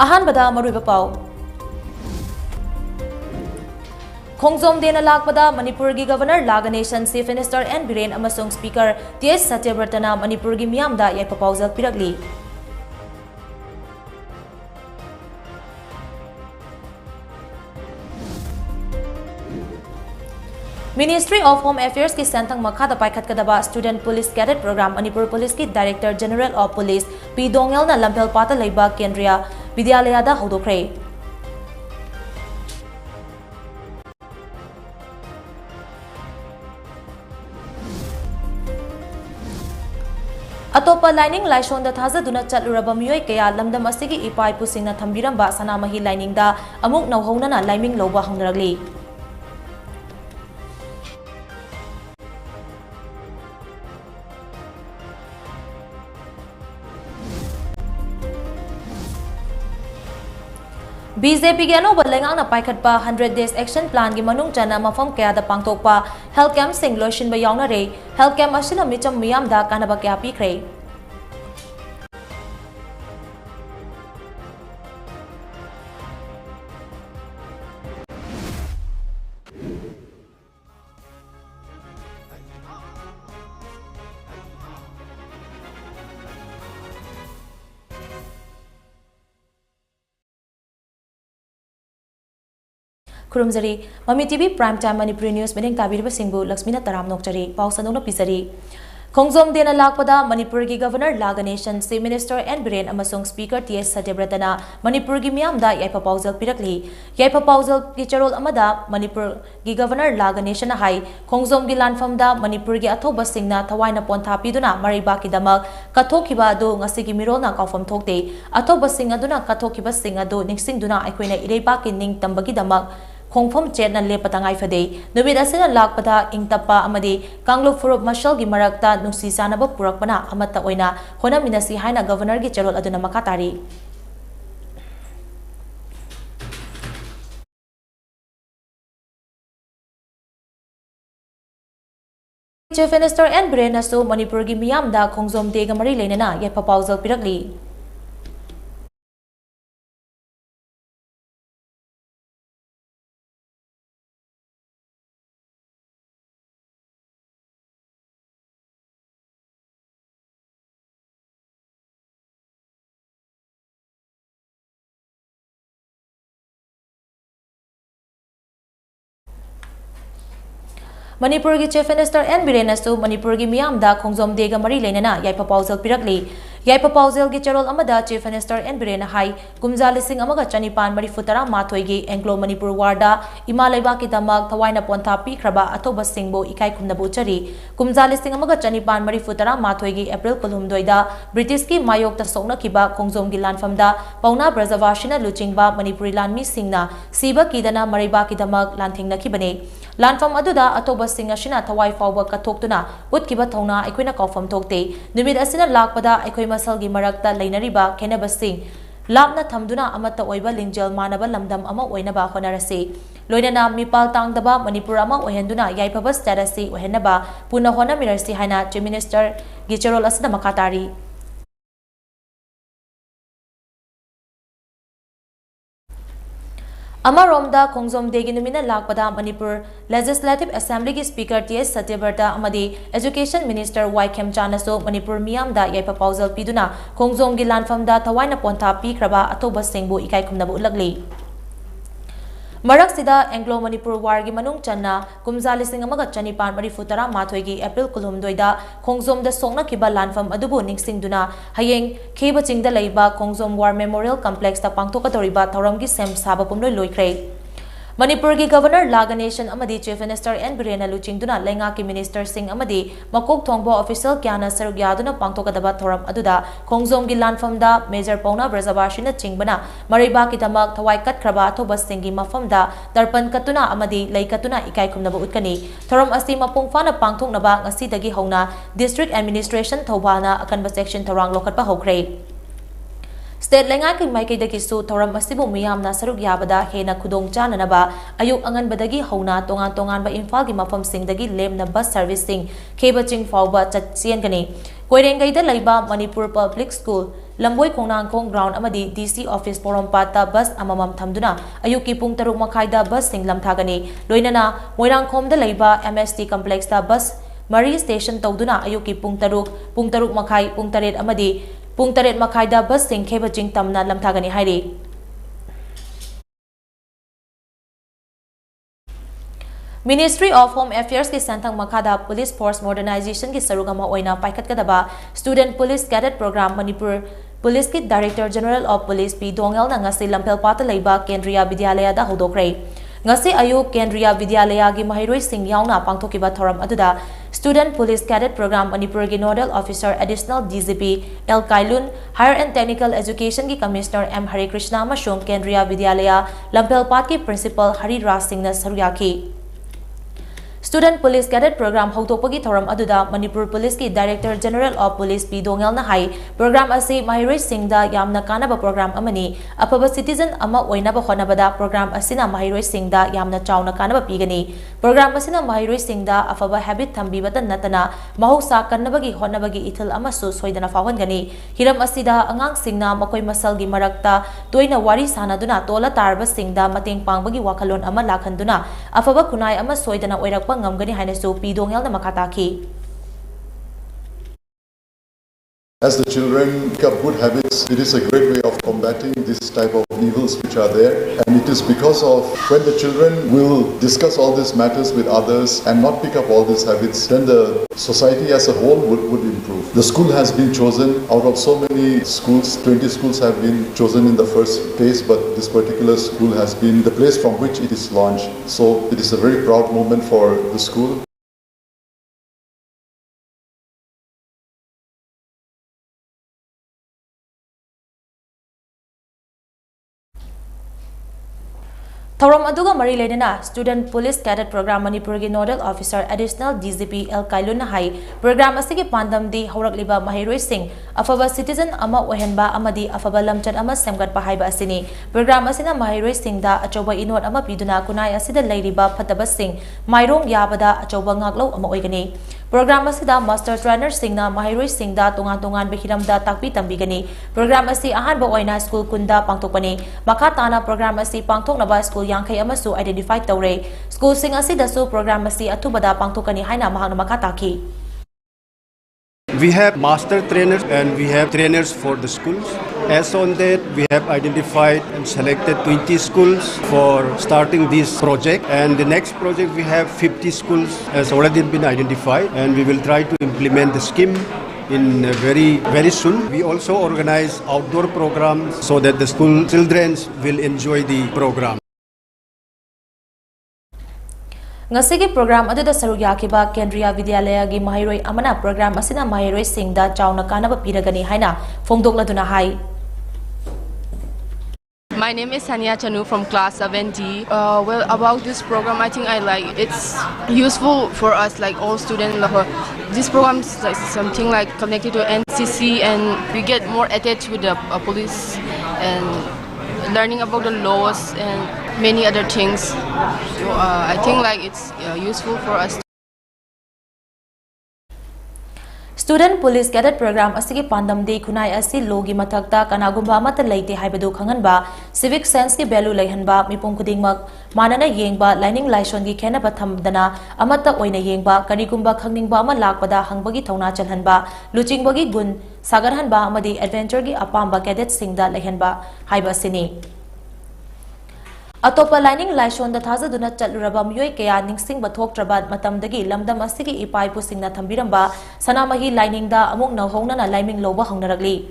ꯑꯍꯥꯟꯕꯗ ꯃꯔꯨꯑꯣꯏꯕ ꯄꯥꯎ ꯈꯣꯡꯖꯣꯝ ꯗꯦꯅ ꯂꯥꯛꯄꯗ ꯃꯅꯤꯄꯨꯔꯒꯤ governor La Ganesan chief minister N Biren ꯑꯃꯁꯨꯡ ꯁ꯭ꯄꯤꯀꯔ ꯇꯤ.ꯑꯦꯁ. ꯁꯇ꯭ꯌꯕ꯭ꯔꯇꯅ ꯃꯅꯤꯄꯨꯔꯒꯤ ꯃꯤꯌꯥꯝꯗ ꯌꯥꯏꯐ ꯄꯥꯎꯖꯦꯜ ꯄꯤꯔꯛꯂꯤ꯫ Ministry of Home Affairs की सेंथंग मखादा पाइखतकदबा student police cadet program Manipur police की director general of police P Doungel ना लंफेल पाता लेबा केंद्रीय विद्यालयदा हौदोखरे। अतोपा लाइनिंग लाइसोंदा थाजदुना चलुरबा मियोय कया लमदम असिगी इपाई पुसिंगना थंबिरंबा सनामही लाइनिंगदा अमुक नवहौनना लाइमिंग लौबा हंगरगली। बीजेपी की अनोब लेंगांगना पाइखटपा 100 डेज एक्शन प्लान की मनुंग चना मफम कयादा पांगथोकपा हेल्थ कैंप सिंग लोइसिनबा यावनारे हेल्थ कैंप असिना मिचम मियामदा कानबा कया पीखरे। खुरुमजरी ममी TV prime time Manipuri news मिनिंग ताबीरबा सिंगबु लक्ष्मीना तराम नोकचरी पाउ सनोना पिसरी। खोंगजोम देना लाकपदा मणिपुर की governor La Ganesan chief minister N Biren अमसुंग स्पीकर टी.एस. सत्यव्रतना मणिपुर की मियामदा याइफा पाउजल पिरकली। याइफा पाउजल की चरोल अमदा मणिपुर की गवर्नर लागनेशन हाई खोंगजोम की लानफमदा मणिपुर की अथोबा सिंगना थवाइना पोंथा पिदुना मरिबाकीदमक कथोखिबा अदु ngasi की मिरोलना काफम थोकते अथोबा सिंग अदुना कथोखिबा सिंग अदु निंगसिंगदुना अखोइना इरेबाकी निंग तंबगीदमक खोंफम चेतना लेपतंगाई फदे नुमित असिना लाकपदा इंगतप्पा अमदी कांगलुप फुरुप मशल की मरक्ता नुसी सानब पुरकपना अमत्ता ओइना होनमिनसी हाइना गवर्नर की चरोल अदुना मखा तारी। Chief minister N Biren Manipur की मियामदा खोंगजोम देगा मरी लेना याइफा पाउजल पिरकली। मणिपुर की chief minister N Biren Manipur की मियामदा खोंगजोम देगा मरी लेना याइफा पाउजल पिरकली। याइफा पाउजल की चरोल अमदा चीफ मिनिस्टर एन बिरेन हाई कुमजा लिसिंग अमगा चनिपान मरीफुतरा माथोई एंग्लो मणिपुर वार्डा इमा लेबाकी दमक थवाइना पोंथा पीखरबा अथोबा सिंगबो इकाई खुमनबु चरी। कुमजा लिसिंग अमगा चनिपान मरीफुतरा माथोई एप्रिल कुलहुमदोइदा ब्रिटिश की मायोक्ता सोकनखिबा खोंगजोम की लानफमदा पौना ब्रजवासिना लुचिंगबा मणिपुरी लानमी सिंगना सीबा कीदना मरीबाकी दमक लानथिंगनखिबने। लानफम अदुदा अथोबा सिंग असिना थवाई फावबा कथोक्तुना उतकिबा थौना अखोइना काफम थोकते नुमित असिना लाकपदा अखोइ मसल की मरक्ता लेनरिबा खेनबसिंग लापना थमदुना अमत्ता ओइबा लिंजल मानबा लमदम अमा ओइनबा होनरसे लोइनना मिपाल तांगदबा मणिपुर अमा ओहेंदुना याइफबा स्टेटसि ओहेनबा पुना होनमिरसि हाइना चीफ मिनिस्टर की चरोल असिना मखा तारी। अमरोमदा खोंगजोम देगी नुमिना लाकपदा मणिपुर लेजिस्लेटिव असेंबली की स्पीकर टी.एस. सत्यव्रता अमदी एजुकेशन मिनिस्टर वाई खेमचानसो मणिपुर मियामदा याइफा पाउजल पिदुना खोंगजोम की लानफमदा थवाइना पोंथा पीखरबा अथोबा सिंगबु इकाई खुमनबु उलगली। मरक्सिदा एंग्लो मणिपुर वार की मनुंग चन्ना कुमजा लिसिंग अमगा चनिपान मरीफुतरा माथोई की एप्रिल कुलहुमदोइदा खोंगजोमदा सोकनखिबा लानफम अदुबु निंगसिंगदुना हयेंग खेबचिंगदा लैबा खोंगजोम वार मेमोरियल कॉम्प्लेक्स ता पांगथोकदोरिबा थौरम की सेम साबा पुमलोय लोइख्रे। मणिपुर की गवर्नर लागनेशन अमदी चीफ मिनिस्टर एन बिरेन लुचिंगदुना लेंगा की मिनिस्टर सिंह अमदी मकोक थोंगबो ऑफिशियल क्याना सरुक यादुना पांगथोकदबा थौरम अदुदा खोंगजोम की लानफमदा मेजर पौना ब्रजवासिना चिंगबना मरीबा की दमक थवाई कटखरबा अथोबा सिंह की मफमदा दर्पण कतुना अमदी लई कतुना इकाई खुमनबा उतकनी। थौरम अस्ति मपुंग फाना पांगथोकनबा ngasi हौना डिस्ट्रिक्ट एडमिनिस्ट्रेशन थौबाना अकनबा सेक्शन थौरांग लोखटपा हौख्रे। स्टेट लेंगा की माइकैदगिसु थौरम असिबु मियामना सरुक याबदा हेना खुदोंग चाननबा अयुक अंगनबदगी हौना तोंगान तोंगानबा इम्फाल की मफम सिंगदगी लेमना बस सर्विसिंग खेबचिंग फाउबा चेनगनी। कोइरेंगैदा लैबा Manipur public school Lamboi Kongnangkhong ground amadi DC office Porompata bus amamam thamduna ayuki pung 3 makhaida bus sing lamthagani loinana Moirangkhomda leiba MST complex da bus Mari station tawduna ayuki pung 3 makhai pung 8 amadi pung 8 makhaida bus sing kheba jing tamna lamthagani hairi Ministry of Home Affairs ki Santang Makhada Police Force Modernization ki sarugama oina paikhat kadaba Student Police Cadet Program Manipur Police ki Director General of Police P Dongel na ngasi lampel pata leiba Kendriya Vidyalaya da hodokre ngasi ayu Kendriya Vidyalaya gi mahiroi sing yauna pangthokiba thoram aduda Student Police Cadet Program Manipur ki Nodal Officer Additional DGP L Kailun Higher and Technical Education ki Commissioner M Hari Krishna amashung Kendriya Vidyalaya lampel pat ki Principal Hari Raj Singh na saruyaki Student Police Cadet Program Hautopagi Thoram Aduda Manipur Police ki Director General of Police P Dongel na hai program asi Mahiroi Singh da yamna kanaba program amani apaba citizen ama oinaba honabada program asina Mahiroi Singh da yamna chauna kanaba pigani program asina Mahiroi Singh da afaba habit thambibata natana mahausa kannabagi honabagi ithil amasu soidana fawangani hiram asida angang singna makoi masalgi marakta toina wari sanaduna tola tarba Singh da mateng pangbagi wakalon ama lakhanduna afaba kunai ama soidana oirakpa ngamgani hainasu P Dongel na makataki As the children pick up good habits, it is a great way of combating this type of evils which are there. And it is because of when the children will discuss all these matters with others and not pick up all these habits, then the society as a whole would improve. The school has been chosen out of so many schools, 20 schools have been chosen in the first phase, but this particular school has been the place from which it is launched. So it is a very proud moment for the school. Thoram aduga mari lenana Student Police Cadet Program Manipur ki Nodal Officer Additional DGP L Kailun na hai program asigi pandam di haurakliba Mahiroi Singh afaba citizen ama ohenba amadi afaba lamchat ama semgat pa haiba asini program asina Mahiroi Singh da achoba inot ama piduna kunai asida leiriba phataba Singh mairong yabada achoba ngaklo ama oigani program asida Master Trainer Singh na Mahiroi Singh da tongan behiram da takpi tambigani program asi ahan ba oina school kunda pangtokpani makatana program asi pangthoknaba school Yangkai amasu identify tawre school sing asi dasu program asi athubada pangthokani haina mahangna makataki We have master trainers and we have trainers for the schools. As on that, we have identified and selected 20 schools for starting this project. And the next project, we have 50 schools has already been identified, and we will try to implement the scheme in very soon. We also organize outdoor programs so that the school children will enjoy the program. Ngasigi program aduda sarugyakiba Kendriya Vidyalaya gi Mahiroi amana program asina Mahiroi Singh da chauna kanaba piragani haina phongdokladuna hai My name is Sania Chanu from class 7D. Well, about this program, I think I like it's useful for us, like all students. This program is like something like connected to NCC, and we get more attached with the police and learning about the laws and many other things. So I think like it's useful for us. Student Police Cadet Program asigi pandam de kunai asi logi mathakta kanagumba mata leite haibadu khanganba civic sense ki value leihanba mipum khudingmak manana yengba lining laison gi khenaba thamdana amata oina yengba kanigumba khangningba ama lakpada hangbagi thona chalhanba luchingbagi gun sagarhanba amadi adventure gi apamba cadet singda leihanba haiba sini Atopa lining laison da thaza duna chaluraba miyoi kaya ningsing bathok trabat matamdagi lamdam asigi ipai pusingna thambiramba sanamahi lining da amuk na hongna na liming loba hongnaragli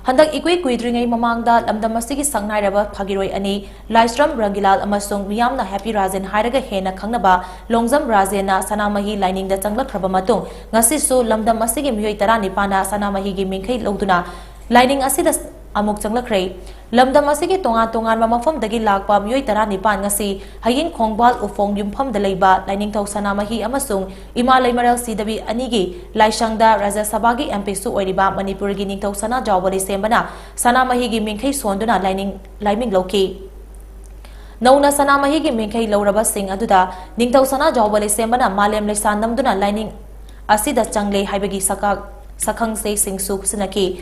handak ikui kuidringai mamangda lamdam asigi sangnai raba phagiroi ani Laisram Rangilal amasung miyamna Happy Razen hairaga hena khangnaba Longjam Razena sanamahi lining da changlakhraba matung ngasi su lamdam asigi miyoi 19 na sanamahi gi mingkhai loduna lining asida amuk changlakhrei lamdam asigi tongan mamafam dagi lakpa miyoi 19 ngasi haying khongbal ufong yumpham da leiba lining thau sanamahi amasung ima leimaral sidabi anigi laisangda Raja Sabagi MP su oiriba Manipur gi ningthau sana jawbali sembana sanamahi gi mingkhai sonduna lining loki Nauna sanamahi gi mingkhai loraba sing aduda ningthau sana jawbali sembana malem leisan namduna lining asida changle haibagi sakhang se singsu sinaki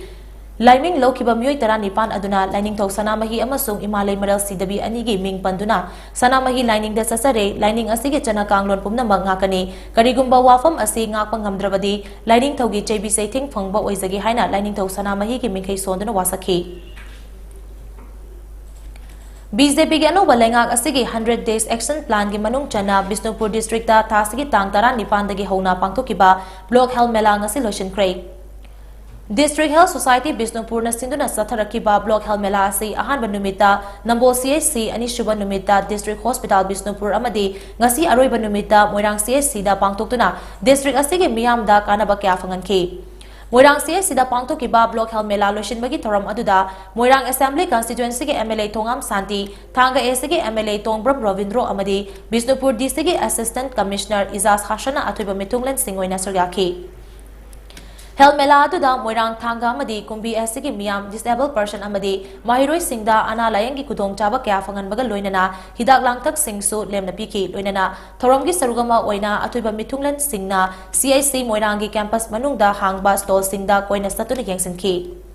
Laiming Lokiba Mui Taranipan Aduna, Lining Tok Sanamahi Amasung Imale Maral Sidabi Anigi Ming Panduna, Sanamahi Lining the Sasare, Lining Asigi Chana Kanglon Pumna Mangakani, Karigumba Wafam Asi Ngapangam Dravadi, Lining Togi JB Sating Fungba Wizagi Haina, Lining Tok Sanamahi Mingke Sondana Wasaki. BJP के अनोबा लेंगाक असिगे 100 days action plan की मनुंग चना Bishnupur district ता थासिगी तांग तरा निपान दगी होना पांगथोकिबा ब्लॉक हेल्थ मेला ngasi लोशन क्रे District Health Society बिष्णुपुर न सिंधुना सथरकिबा ब्लॉक हेल्थ मेला असि अहानबा नुमिता नंबो CHC अनिशुबा नुमिता डिस्ट्रिक्ट हॉस्पिटल बिष्णुपुर अमदी ngasi अरोइबा नुमिता मोइरांग CHC दा पांगथोक्तुना डिस्ट्रिक्ट असिगे मियाम दा कानाबा क्या फंगनखि Moirang CSC da Pangtokiba Block Health Mela Lotion Bagi Thoram Aduda, Moirang Assembly Constituency MLA Tongam Santi, Thanga SG MLA Tongbram Ravindro Amadi, Bisnupur DCG Assistant Commissioner Izaz Hashana Atuba Mitunglan Singwena Suryaki. Health Mela Aduda, Moirang Thanga Amadi, Kumbi SG Miam, Disabled Person Amadi, Mahiroi Singda, Ana Layangi Kudong Chaba Kyafangan Baga Loinana, Hidak Langtak Singsu, Lemna Piki, Loinana, Thoramgi Sarugama Oina, Atuba Mitunglan Singna, CIC Moirangi Campus Manungda, Hangba Stol Singda, Koina Statuna Yangsen Ki.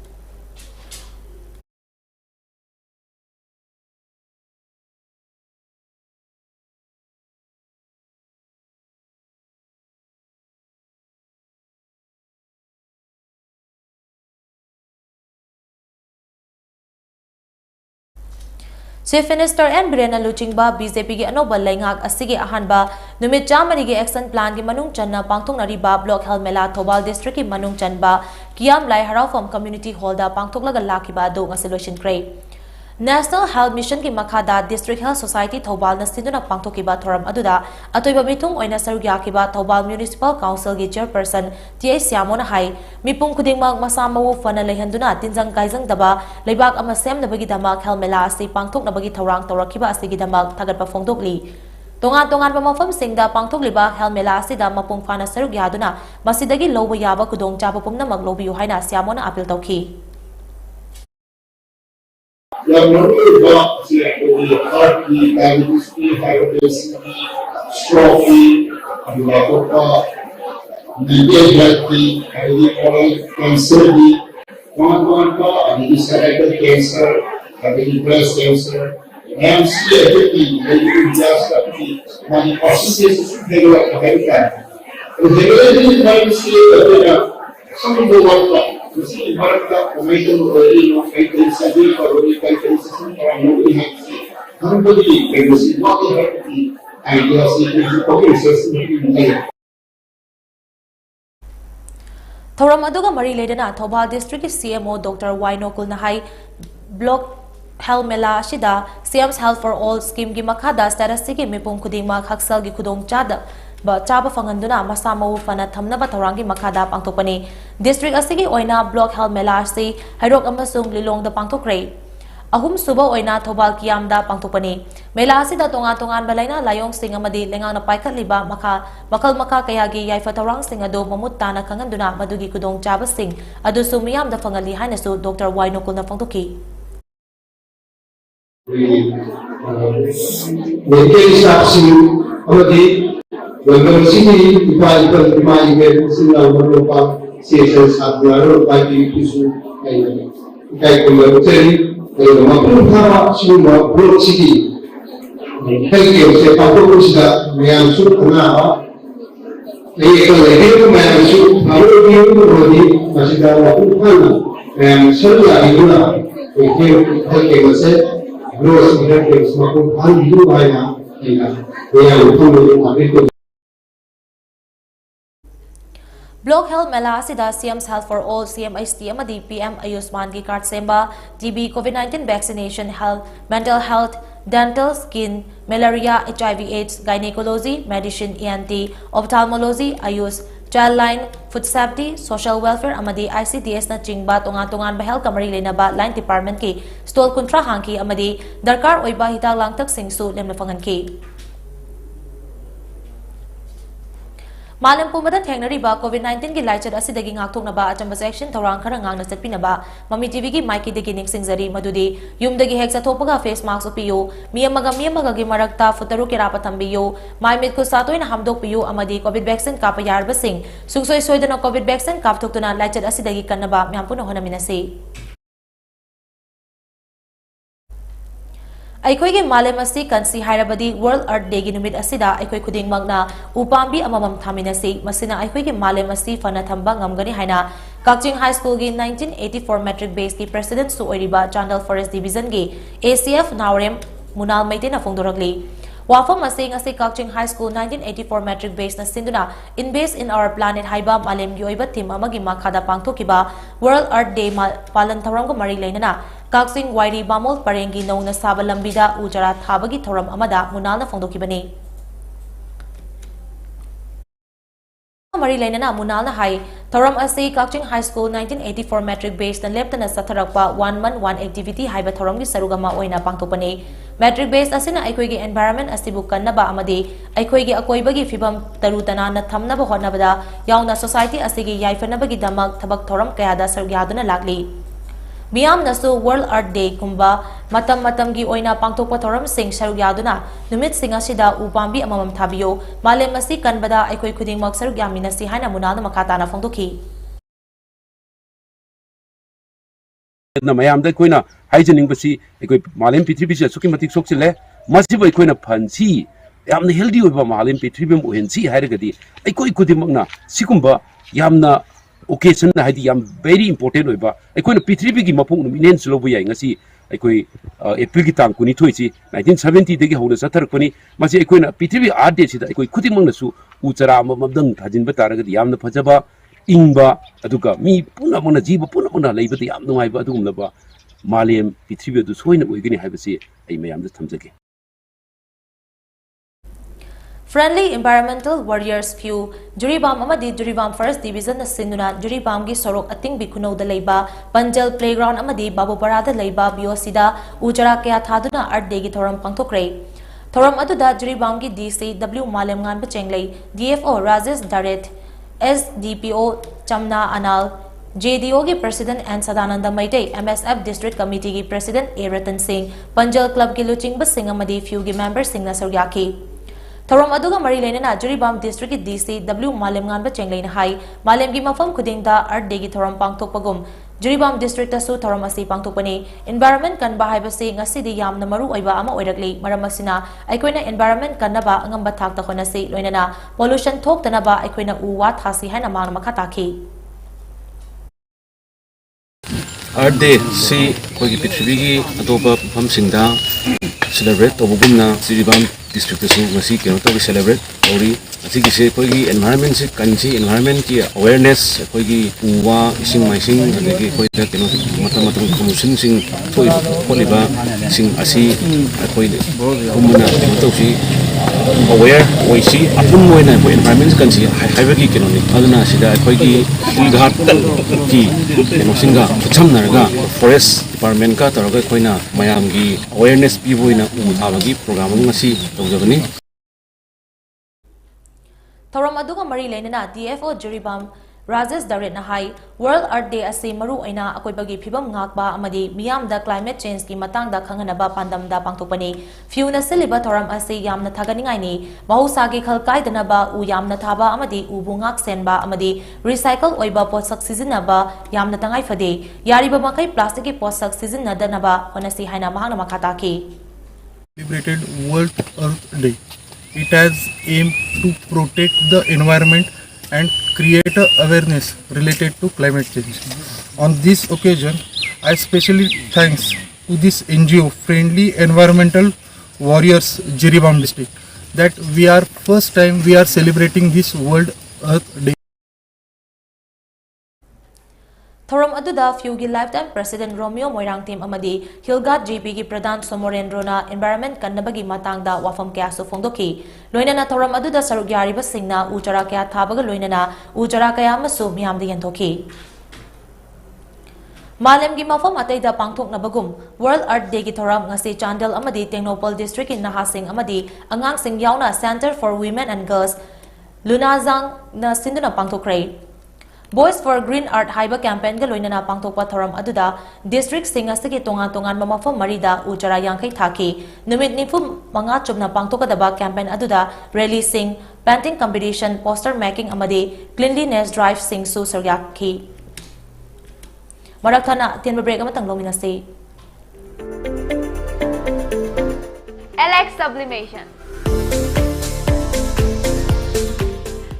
Chief Minister N. Birena Luchingba BJP ki anoba laingak asige ahanba numit chamani ki action plan ki manung channa pangthong nariba Block Health Mela Thobal District ki manung chanba Kiam Lai Harau from Community Hall da pangthok laga lakiba do ngasilotion kray National Health Mission ki makhada District Health Society Thobal na sinduna pangthokiba thoram aduda atoiba mitung oina sarugyakiba Thobal Municipal Council ki chairperson T.A. Siamona hai mipung kudingmag masamawu fana lehanduna tinjang kaizang daba leibak ama semnabagi damak Health Mela asi pangthoknabagi thorang torakiba asigi damak thagatpa phongdokli Tongan-tongan pa mafam singda pangthokliba Health Mela asida mapung fana sarugyaduna masidagi lobo yaba kudong chapa pumna maglobiyo haina Siamona apil tawki yang merubah hati, diabetes, hipertensi, stroke, dilakukan mental healthy, ada orang cancer di, kawan-kawan ada di cervical cancer, ada di breast cancer, MC ada di, biasa di, mana proses develop Amerika. Develop ini manusia ada sama dua Mesti ibaratkan pemain orang kaitan sahaja kalau kaitan sesuatu orang mungkin harus beri emosi waktu hati idea sih proses ini. Thoram aduga mari ledana Thobal District CMO Dr. Waino Kulnahai Block Health Mela Shida CM's Health for All scheme gi makhada status gi mipum kudingma khaksal gi kudong chada ba chaba fanganduna masamawu fana thamnaba thorangi makhada pangthokpani district asigi oina Block Health Mela si hairok amasung lilong da pangthokre ahum suba oina Thobal Kiam da pangthokpani mela asida tongan balaina layong sing amadi lengang na paikatliba makal kaya gi yaifa thorang sing ado mamutta na kanganduna madugi kudong chaba sing adu sumiyam da fangali haina su Dr. Waino Kulna pangthoki Medical staff amadi Welcome sini ipai ke sini beberapa sesi sabtu pagi itu kai kembali dari maupun apa semua blok sini healthcare saya tahu sudah menyangkut kenapa ini kalau menyangkut baru dia berani masih dalam upaya yang selalu diulang healthcare masih growth healthcare semakin hal hidup banyak yang untuk Block Health Mela asida CM's Health for All CMIST amadi PM Ayusman gi card semba TB COVID-19 vaccination health mental health dental skin malaria HIV AIDS gynecology medicine ENT ophthalmology ayus childline food safety social welfare amadi ICDS na chingba tongan bahel kamari lena ba line department ki stall kontra hangki amadi darkar oiba hitak langtak singsu lemna fangan ki Malam pumada thengnariba COVID-19 ki laichad asidagi ngakthoknaba achamba section thorang khara ngangna chatpinaba Mami TV ki mic ki ning singjari madudi yumdagi heksa thopaga face mask upiyo miyamaga gi marakta futaru kirapa thambiyo maimit ko satoina hamdok piyo amadi COVID vaccine kapa yarba sing sungsoi soidana COVID vaccine kapthoktuna laichad asidagi kannaba myampuno honaminasi ꯑꯩꯈꯣꯏꯒꯤ ꯃꯥꯂꯦꯝ ꯑꯁꯤ ꯀꯟꯁꯤ ꯍꯥꯏꯔꯕꯗꯤ world ꯑꯔꯊ ꯗꯦꯒꯤ ꯅꯨꯃꯤꯠ ꯑꯁꯤꯗ ꯑꯩꯈꯣꯏ ꯈꯨꯗꯤꯡꯃꯛꯅ ꯎꯄꯥꯝꯕꯤ ꯑꯃꯃꯝ ꯊꯥꯃꯤꯟꯅꯁꯤ ꯃꯁꯤꯅ ꯑꯩꯈꯣꯏꯒꯤ ꯃꯥꯂꯦꯝ ꯑꯁꯤ ꯐꯅ ꯊꯝꯕ ꯉꯝꯒꯅꯤ ꯍꯥꯏꯅ ꯀꯛꯆꯤꯡ ꯍꯥꯏ ꯁ꯭ꯀꯨꯜꯒꯤ 1984 ꯃꯦꯇ꯭रिꯛ ꯕꯦꯁꯀꯤ ꯄ꯭ꯔꯦꯁꯤꯗꯦꯟꯠꯁꯨ ꯑꯣꯏꯔꯤꯕ ꯆꯥꯟꯗꯦꯜ ꯐꯣꯔꯦꯁꯠ ꯗꯤꯕꯤꯖꯟꯒꯤ ACF ꯅꯥꯎꯔꯦꯝ ꯃꯨꯅꯥꯜ ꯃꯩꯇꯩꯅ ꯐꯣꯡꯗꯣꯔꯛꯂꯤ ꯋꯥꯐꯝ ꯑꯁꯤ ꯉꯁꯤ ꯀꯛꯆꯤꯡ ꯍꯥꯏ ꯁ꯭ꯀꯨꯜ 1984 ꯃꯦꯇ꯭रिꯛ ꯕꯦꯁꯅ ꯁꯤꯟꯗꯨꯅ ꯏꯟꯚꯦꯁꯠ ꯏꯟ ꯑꯋꯔ ꯄ꯭ꯂꯥꯅꯦꯠ ꯍꯥꯏꯕ ꯃꯥꯂꯦꯝꯒꯤ ꯑꯣꯏꯕ ꯊꯤꯝ ꯑꯃꯒꯤ ꯃꯈꯥꯗ ꯄꯥꯡꯊꯣꯛꯈꯤꯕ ꯋꯥꯔꯜꯗ ꯑꯔꯊ ꯗꯦ ꯄꯥꯂꯟ ꯊꯧꯔꯝꯒ ꯃꯔꯤ ꯂꯩꯅꯅ ꯀꯛꯆꯤꯡ ꯋꯥꯏꯔꯤ ꯕꯥꯃꯣꯜ ꯄꯔꯦꯡꯒꯤ ꯅꯧꯅ ꯁꯥꯕ ꯂꯝꯕꯤꯗ ꯎ ꯆꯥꯔꯥ ꯊꯥꯕꯒꯤ ꯊꯧꯔꯝ ꯑꯃꯗ ꯃꯨꯅꯥꯜꯅ ꯐꯣꯡꯗꯣꯛꯈꯤꯕꯅꯤ मरी लेना मुनालना हाई थौरम असी कक्चिंग हाई स्कूल 1984 मैट्रिक बेस लेप्तना सथरक्पा 1 month 1 एक्टिविटी हाइबा थौरम की सरुगमा ओइना पांगथोकपने मैट्रिक बेस असिना अखोइगी एनवायरनमेंट असिबु कन्नबा अमदि अखोइगी अकोइबगी फिबम तरुतना न थमनबा होनबदा याउना सोसाइटी असिगी याइफनबगी दमक थबक थौरम कयादा सरग्यादुना लागली मियामनसु वर्ल्ड अर्थ डे कुंबा मतम मतम की ओइना पांगथोकपा थौरम सिंग सरग्यादुना नुमित सिंग असिदा उपांबी अममम थाबियो मालेम असी कनबदा अखोइ खुदिंगमक सरग्यामिनसी हाइना मुनालना मखाताना फोंदोखी ना मयाम दा कोइना हाइजनिंग बसी अखोइ मालेम पृथ्वी से सुकी मतिक सोक्सिले मसिबो अखोइना फनसी यामना हेल्दी ओइबा मालेम पृथ्वी म ओहेनसी हाइरगदी अखोइ खुदिंगमकना सिकुंबा यामना occasion हाइदी याम very important ओइबा अखोइना पृथ्वी की मफोंग नुमिनेन सुलोबो याइ ngasi अखोइ एप्रिल की तांग 22 ची 1970 दगी होना सथरकपनी मसी अखोइना पृथ्वी आर्ट डे सिदा अखोइ खुदिंगमकनसु उचरा ममदंग थाजिनबा तारगदी यामना फजबा इंबा अदुगा मी पुनमना जीव पुनमना लेबदी याम नुंगाइबा अदुगुमलबा मालेम पृथ्वी अदु सोइना ओइगनी हाइबसी अइ मयामदा थमजगे Friendly Environmental Warriors Few Juribam amadi Juribam First Division na sinuna Juribam gi sorok ating bikuno da leiba Panjal Playground amadi Babupara da leiba Biosida Ujara kaya thaduna Art Day gi thoram pangthokre thoram aduda Juribam gi DC W Malem ngan bachenglei DFO Rajesh Daret SDPO Chamna Anal JDO की president N Sadanand मैटे MSF district committee की president ए Ratan Singh Panjal club की लुचिंग Singh अमदी few की member Singh न सरग्याकी थौरम अदुगा मरी लेना Jiribam district की DC W मालेम गान बचेंगलेन high मालेम की मफम खुदिंगदा अर्थ डे की थौरम पांगथोकपगुम जुरीबाम डिस्ट्रिक्ट तसु थौरम असी पांगथोकपने एनवायरनमेंट कनबा हाइबसे ngasi यामना मरु ओइबा अमा ओइरकले मरम असिना अखोइना एनवायरनमेंट कनबा अंगंबा थाकता होनसी लोइनना पोल्यूशन थोक्तनबा अखोइना उवा थासी हाइना मांग मखा ताखी अर्थ डे से कोई पृथ्वी की अतोपा मफम सिंगदा सेलिब्रेट तौबगुमना जिरीबाम डिस्ट्रिक्ट तसु ngasi keno to celebrate ori asigi se koi gi environment se kanji environment ki awareness koi gi uwa ising maising adagi koi da keno matam matam promotion sing thoi koliba sing asi koi humna to si aware oi si apun moina koi environment kanji haiba gi keno ni aduna sida koi gi hilghat ki keno singa chamnarga forest department ka taraga koina mayam gi awareness pi boina abagi program ngasi tawjabani थौरम अदुगा मरी लेना DFO Jiribam Rajesh दारेट ना high world earth day असे मरु ओइना अकोइबगी फिबम ngakba amadi miyamda climate change ki matangda khanganaba pandamda pangthokpani fiuna siliba thoram ase yamna thaganingai ni mahusa gi khalkai danaba u yamna thaba amadi u bungak senba amadi recycle oiba potsak sizinaba yamna tangai fade yariba makai plastic ki potsak sizinnadanaba honasi haina mahana makhata ki celebrated World Earth Day. It has aimed to protect the environment and create a awareness related to climate change. On this occasion, I especially thanks to this NGO, Friendly Environmental Warriors, Jiribam district, that first time we are celebrating this World Earth Day. थौरम अदुदा फ्यू की lifetime president Romeo Moirang team अमदी हिलगाट GP की प्रधान सोमोरेंद्रोना environment कन्नबगी मातांगदा वाफम कयासु फोंदोखी लोइनना थौरम अदुदा सरुक यारिबा सिंगना उचरा कया थाबगा लोइनना उचरा कया मसु मियामदि यंथोखी मालेम की मफम अतैदा पांगथोकनबगुम वर्ल्ड अर्थ डे की थौरम ngasi चांदल अमदी टेक्नोपल डिस्ट्रिक्ट की नहासिंग अमदी अंगांग सिंग याउना centre for women and girls लुनाजांग न सिंदुना पांगथोखरै Boys for Green Art haiba campaign ga loinana pangthokpa thoram aduda district singa sigi tonga tongan mamafam marida ujara yangkai thaki numit nifum manga chumna pangthokadaba campaign aduda rally sing painting competition poster making amadi cleanliness drive sing su sargyaki marathana tienba break amatang lominase LX Sublimation.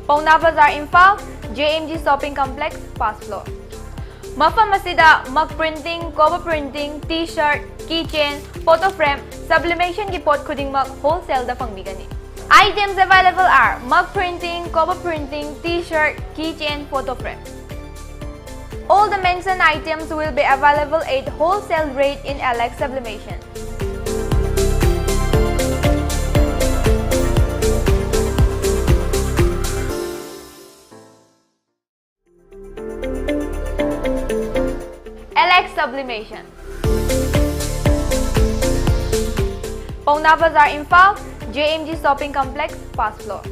Pauna Bazaar, Imphal, JMG Shopping Complex, First floor. Mafam asida mug printing, cover printing, t-shirt, keychain, photo frame, sublimation ki pot khuding mug wholesale da pangbigani. Items available are mug printing, cover printing, t-shirt, keychain, photo frame. All the mentioned items will be available at wholesale rate in LX Sublimation. LX Sublimation. Pauna Bazaar, Imphal, JMG Shopping Complex, First floor.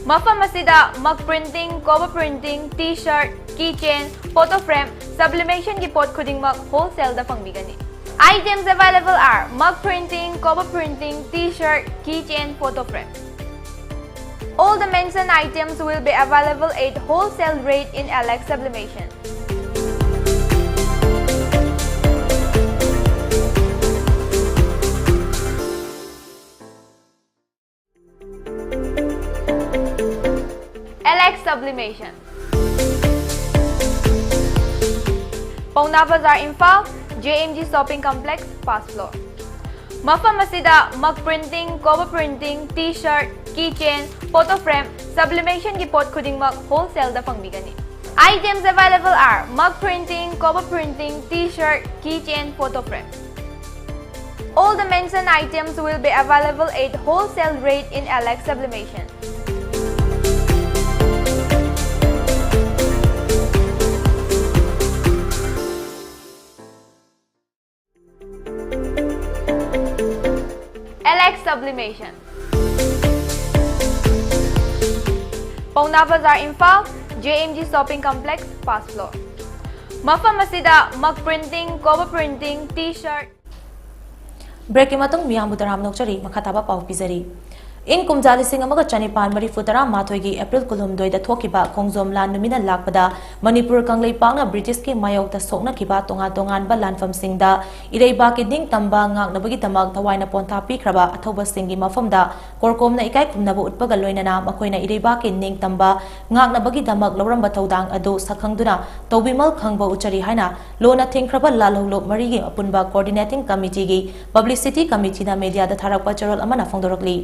Mafam asida mug printing, cover printing, t-shirt, keychain, photo frame, sublimation ki pot khuding mug wholesale da pangbigani. Items available are mug printing, cover printing, t-shirt, keychain, photo frame. All the mentioned items will be available at wholesale rate in LX Sublimation. LX Sublimation. Pauna Bazaar, Imphal, JMG Shopping Complex, First floor. Mafam asida mug printing, cover printing, t-shirt, keychain, photo frame, sublimation ki pot khuding mug wholesale da pangbigani. Items available are mug printing, cover printing, t-shirt, keychain, photo frame. All the mentioned items will be available at wholesale rate in LX Sublimation. LX Sublimation. Pauna Bazaar, Imphal, JMG Shopping Complex, First floor. Mafam asida mug printing, cover printing, t-shirt. Break imatong miyambu taram nokchari makataba pau pizari. In kumjali sing amaga chanipan mari futara mathoigi April kulhum doida thokiba khongjom lan numina lakpada Manipur kanglei pangna British ki mayok ta sokna kiba tonga tongan ba lanfam singda ireiba ki ding tamba ngak nabagi tamak thawaina ponta pi khraba athoba singi mafamda korkom na ikai kumna bu utpaga loinana makoina ireiba ki ning tamba ngak nabagi damak lawramba thodang ado sakhangduna tobimal khangba uchari haina lona thingkhraba lalholo mari gi apunba coordinating committee gi publicity committee na media da tharakpa charol amana phongdorokli.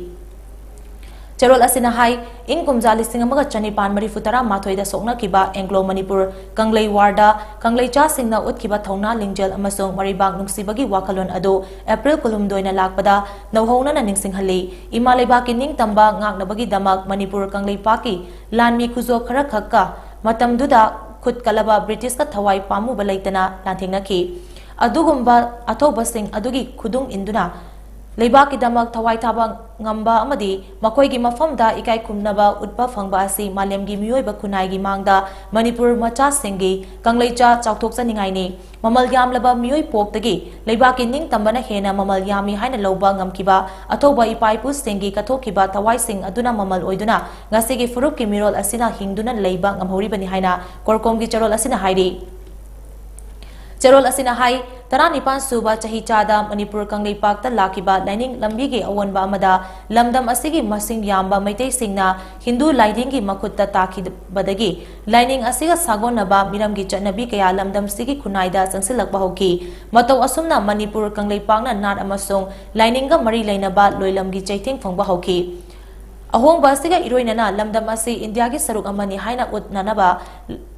Charol asina hai in kumjali sing amaga chanipan mari futara mathoida sokna kiba Anglo Manipur kanglei warda kanglei cha singna utkiba thongna lingjel amasong maribang nungsibagi wakalon ado April kulum doina lakpada nawhona na ningsing hali imaleba ki ning tamba ngak nabagi damak Manipur kanglei paki lanmi khuzo khara khakka matamduda khut kalaba British ka thawai pamu balaitana lanthengna ki adugumba athoba sing adugi khudung induna Leibaki damak thawai thaba ngamba amadi makoigi mafamda ikai kumnaba utpa phangba asi malemgi miyoi ba kunai mangda Manipur macha singi kangleicha chauthoksa ningai ni mamal yamlaba miyoi poktagi leibaki ning tambana hena mamal yami haina loba ngamkiba athoba ipaipu singi kathokiba thawai sing aduna mamal oiduna ngasigi furup ki mirol asina hingduna leiba ngamhori bani haina korkomgi charol asina hairi Charol asina hai Taranipan suba chahi chada Manipur kanglei pakta lakiba lining lambigi awanba amada lamdam asigi masing yamba maitei singna Hindu lining gi makutta taki badagi lining asiga sagonaba miramgi chanabi kaya lamdam sigi kunaida sangsilakba hoki matau asumna Manipur kanglei pakna nat amasong lining ga mari lainaba loilamgi chaiting phangba hoki Ahong basiga iroinana lamdam asi India gi saruk amani haina utnanaba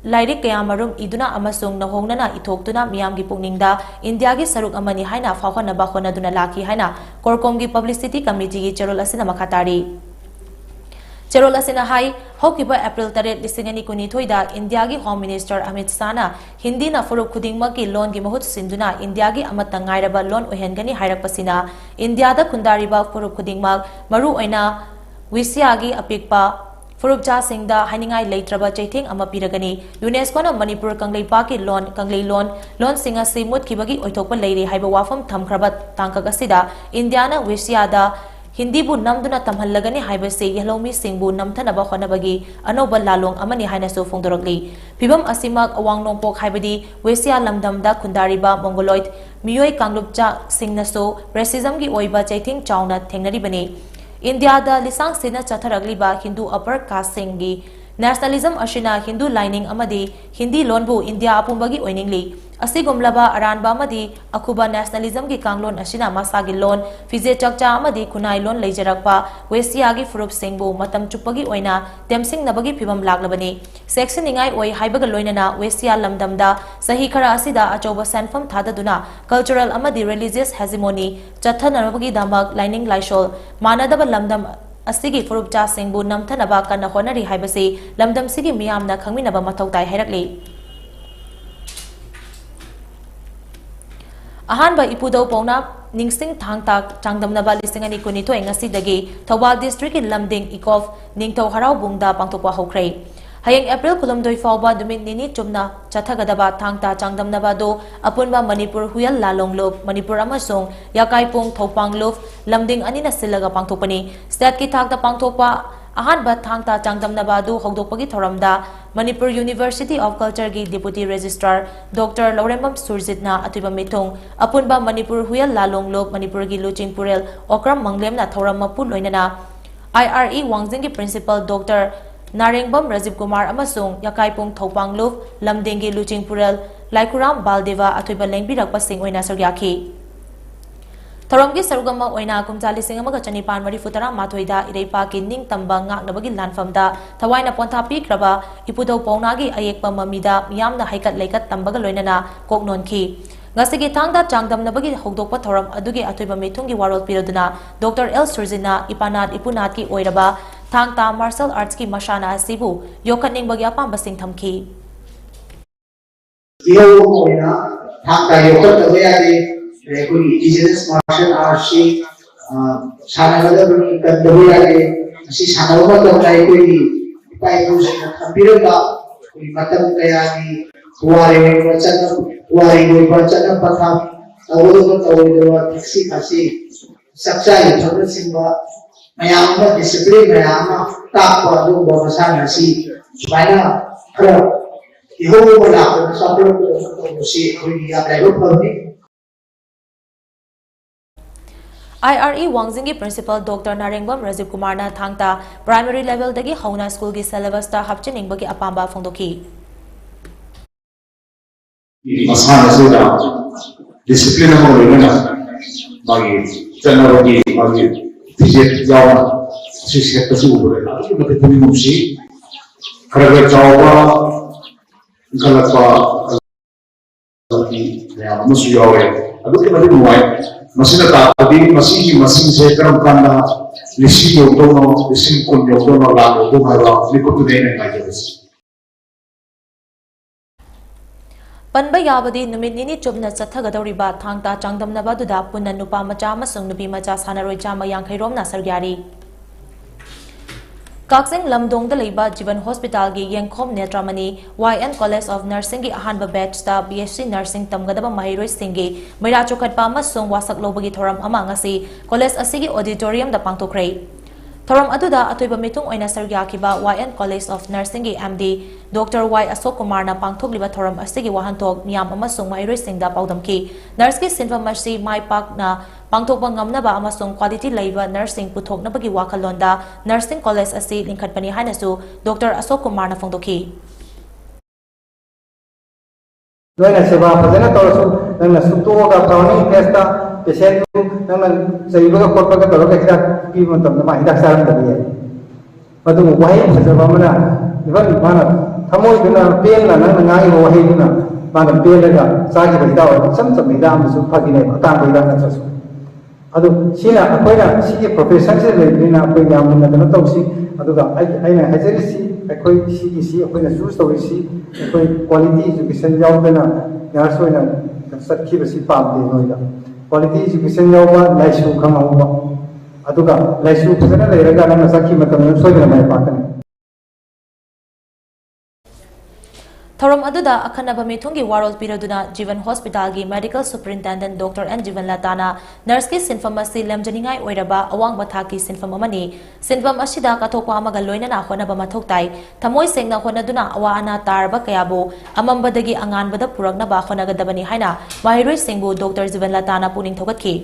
lairik kaya marum iduna amasung nahongnana ithokduna miyamgi pukningda India gi saruk amani haina phawhanaba khonaduna laki haina korkom gi publicity committee gi charol asina makhatari Charol asina hai hokiba April 3 lisingani kuni thoida India gi Home Minister Amit Sana Hindi na furuk khudingma ki loan gi mahut sinduna India gi amata ngairaba loan ohengani hairakpasina India da kundariba furuk khudingma maru oina Wisiagi apikpa Furupcha singda haningai leitraba chaiting ama piragani UNESCO na Manipur kanglei paki kanglei loan singa simut kibagi oithokpa leire haiba wafam thamkhrabat tangkak asida Indiana Wisiada Hindi bu namduna tamhallagani haibase yahlomi singbu namthanaba khonabagi anoba lalong amani hainasu phongdorokli phibam asimak awangnongpok haibadi wesia lamdamda khundariba mongoloid miyoi kanglupcha singnaso racism gi oiba chaithing chauna thengnaribani India da lisang sena chatharagliba Hindu upper caste singi nationalism ashina Hindu lining amadi Hindi lonbu India apumbagi oiningli asigumlaba aranba amadi akuba nationalism gi kanglon ashina masagi lon fize chakcha amadi kunai lon leijarakpa wesia gi furup singbu matam chupagi oina temsing nabagi phibam laglabani section ingai oi haibaga loinana wesia lamdamda sahi khara asida achoba sanfam thadaduna cultural amadi religious hegemony chathanarabagi damak lining laishol manadaba lamdam asigi furupcha singbu namthanaba kana honari haibasi lamdam sigi miyamna khangminaba mathautai hairakli Ahanba ipudau pauna ningsing thangtak changdamnaba lisingani kunithoi ngasidagi Thobal district in Lamding Ikof ningthau harau bungda pangthokpa hokrai Hayang April kulomdoi fauba dumit nini chumna chathagadaba thangta changdamnaba do apunba Manipur huyal lalong lop Manipur amasong yakaipung thopang lop Lamding anina silaga pangthokpani state ki thakta pangthokpa Ahanba thangta changdamnaba do hogdokpagi thoramda Manipur University of Culture gi Deputy Registrar Dr. Laurembam Surjitna atuiba mithong apunba Manipur huyal lalong lop Manipur gi Luching Purel okram manglemna thoram mapu loinana IRE Wangjing gi Principal Dr. Narengbam Rajiv Kumar amasung yakaipung thopang lop Lamding gi Luching Purel Laikuram Baldeva atuiba lengbirakpa sing oina saryakhi Thoramgi sarugama oina kumjali singamaga chanipan mari futara mathoida ireipa ki ning tamba ngaknabagi lanfamda thawaina pontha pikraba ipudau paunagi ayekpa mamida miyamna haikat leikat tambaga loinana koknonki ngasigi thangda changdamnabagi hogdokpa thoram adugi atoiba mithungi warol piroduna Dr. L Surjina ipanat ipunat ki oiraba thangta martial arts ki mashana asibu yokatningbagi apamba sing thamki Yo oina thangta yokat indigenous martial arts si sanagadabi kadawiyage si sanagama tayo tayo sa kapiranga matam kaya ni wari mo baca patam tawag kasi saksay simba mayama disiplin mayama takwa do bawasan si supaya iho wala ko sa si kuya tayo pagni IRE Wangzingi Principal Dr. Narengbam Rajiv Kumar na thangta primary level dagi hauna school gi syllabus ta hapchiningbagi apamba phongdoki Masana sida discipline mo rinana bagi technology bagi physics jawa sisya tersebut itu lebih penting karena jawa galapa lagi ya musuh jawa itu kita dimulai masih tadi masih saya kerap kanda lisi yotono lisi kun yotono lalu bukan likut dengan ngajas. Panba yabadi numit nini chubna chathagadoriba thangta changdamnaba duda punna nupa macha amasung nupi macha sanaroi chama yankhairom na sargyari Kaksing Lamdong da leiba Jivan Hospital gi Yengkhom Netramani YN College of Nursing gi ahanba batch ta BSc Nursing tamgadaba mahiroi singi maira chokhatpa amasung wasak lobagi thoram ama ngasi college asigi auditorium da pangtokrai thoram aduda atoiba mitung oina sargyakhiba YN College of Nursing gi MD Dr. Y Asok Kumar na pangthokliba thoram asigi wahantok miyam amasung mahiroi singda paudamki nurse gi sinfamasi mai pak na pangthokpa ngamnaba amasung quality leiba nursing puthoknabagi wakhalonda nursing college asi lingkhatpani hainasu Dr. Asok Kumar na phongdoki Noina seba padana torosu nangna sutuoga crowning testa patient nangna saibaga khotpaga toroga hida pi matam na hida saram dabiye madu wahi phajaba mana even mana thamoi duna pain na nangna ngai wahi duna mana pain daga sagi bida wa sam hida amsu phagine ata bida na sasu adu sina akoina sigi profession se leina akoina amuna dana tausi aduga aina hajari si akoi sigi akoina choose tawisi akoi quality education yaudana nurse oina sakhi basi pamde noida quality education yauba laisu khangauba aduga laisu phajana leiraga na sakhi matam soidana mai pakani Thorom aduda akhanaba mithungi warol piraduna Jivan Hospital gi Medical Superintendent Dr. N. Jivan Latana nurse ki sinfam asi lamjaningai oiraba awang bathaki sinfam amani sinfam asida kathokwa amaga loinana honaba mathoktai thamoi sengna honaduna awa ana tarba kayabo amambadagi anganbada puraknaba honagadabani haina mahiroi singbu Dr. Jivan Latana puning thogatki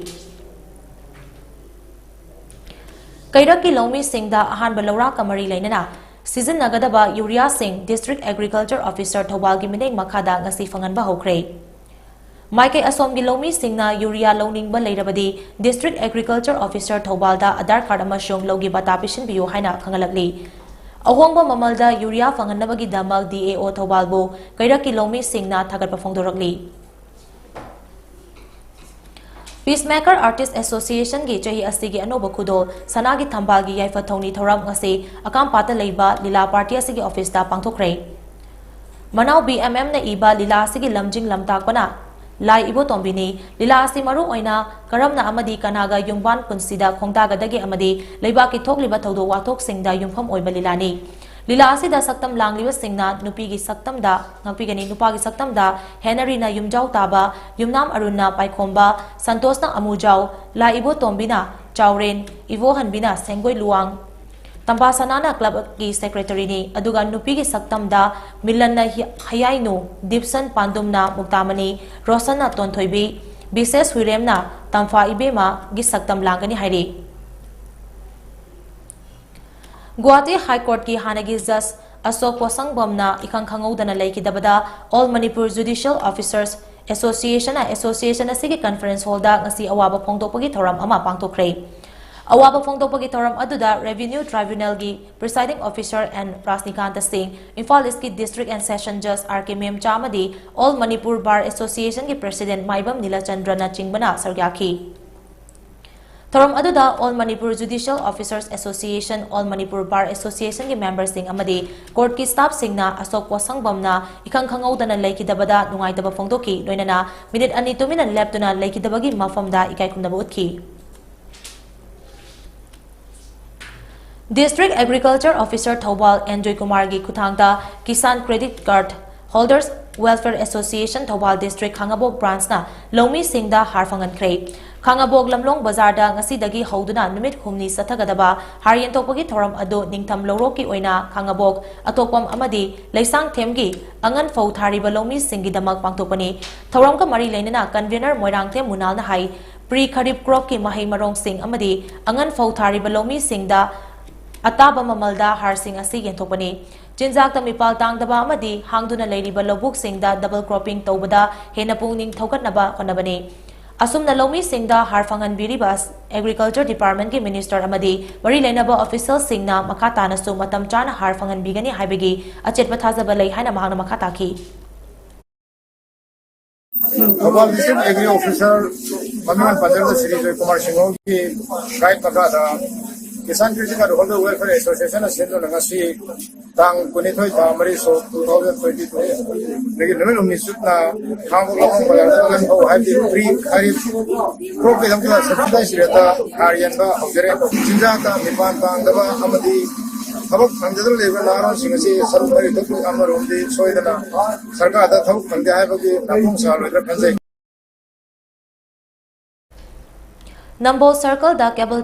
Kairaki Lomi Singh da ahan balawra kamari lainana Season Nagadaba Uria Singh District Agriculture Officer Thobal gi mineng makhada ngasi fanganba hokre Maike Asom gi Lomi Singh na Uria loning ba leirabadi District Agriculture Officer Thobal da Aadhar card amashong logi bata pishin biyo haina khangalakli Ahongba mamalda Uria fanganabagi damal DAO Thobal bo Kairaki Lomi Singh na thagatpa phongdorakli Peacemaker Artist Association gi chahi asigi anoba khudol sanagi thambal gi yaifa thongni thoram ngasi akam pata leiba lila party asigi office da pangthokre Manau BMM na iba lila asigi lamjing lamtakpana lai ibo tombini lila asi maru oina karamna amadi kanaga yungban punsida khongdaga dagi amadi leiba ki thokliba thodo wathok singda yumpham oiba lilani Lila asida saktam langliba singna nupi gi saktam da ngapigani nupa gi saktam da Henry na yumjau taba yumnam arunna paikhomba Santos na amujau la ibo tombina chauren ivo hanbina sengoi luang Tampasanana club ki secretary ni aduga nupi gi saktam da Milan na hayainu Dipson Pandumna muktamani Rosan na tonthoibi Bises Wirem na Tamfa ibema gi saktam langani hairi Guwahati High Court ki hanagi Judge Asok Wasangbam na ikang khangodana laikidabada All Manipur Judicial Officers Association asigi conference hall da ngasi awaba phongdokpagi thoram ama pangtokre awaba phongdokpagi thoram aduda Revenue Tribunal gi Presiding Officer and Prasnikanta Singh Imphal East ki District and Session Judge RK Mem Chamadi All Manipur Bar Association ki President Maibam Nilachandra na chingbana sargyaki Thoram aduda All Manipur Judicial Officers Association, All Manipur Bar Association ki members sing amadi court ki staff sing na Asok Wasangbam na ikang khangodana laikidabada nungaitaba phongdoki loinana minute ani tuminan leptuna laikidabagi mafamda ikai kumnaba utki District Agriculture Officer Thobal Enjoy Kumar gi kuthangda Kisan Credit Card Holders Welfare Association Thobal District Khangabok branch na Lomi Singh da harfangan kre Khangabok Lamlong Bazar da ngasi dagi hoduna numit humni sathagadaba haryen tokpagi thoram ado ningtham loroki oina Khangabok atokpam amadi leisang themgi angan fau thariba Lomi Singh gi damak pangtokpani thoram ka mari leinana convener Moirang The Munal na hai pre kharip crop ki mahai marong Singh amadi angan fau thariba Lomi Singh da ataba mamalda har Singh asi yenthokpani Jinjak ta mipal tangdaba amadi hangduna leiriba lobuk Singh da double cropping tawbada hena pungning thogatnaba konabani Asumna Lomi Singh da harfangan biribas Agriculture Department ki Minister amadi mari leinaba official Singh na makata na su matam chana harfangan bigani haibagi achet pathajaba lei haina mahangna makata ki Global District Agri Officer Manipur Panjab Sri Joy Kumar Singh ki guide makata Kisan Credit Card Holder Welfare Association Sendo ngasi tang kunithoi January 2022 lagi namen umisut na hangok lamong balang ho happy free kharif crop ke damkila subsidize reta harian ba hojere jinja ta mipan tang daba amadi thabak khangdadar level naron singasi sarumari toku amarondi soidana sarkar da thabak khangde haibagi napung sa loidra khanjai Number Circle da cable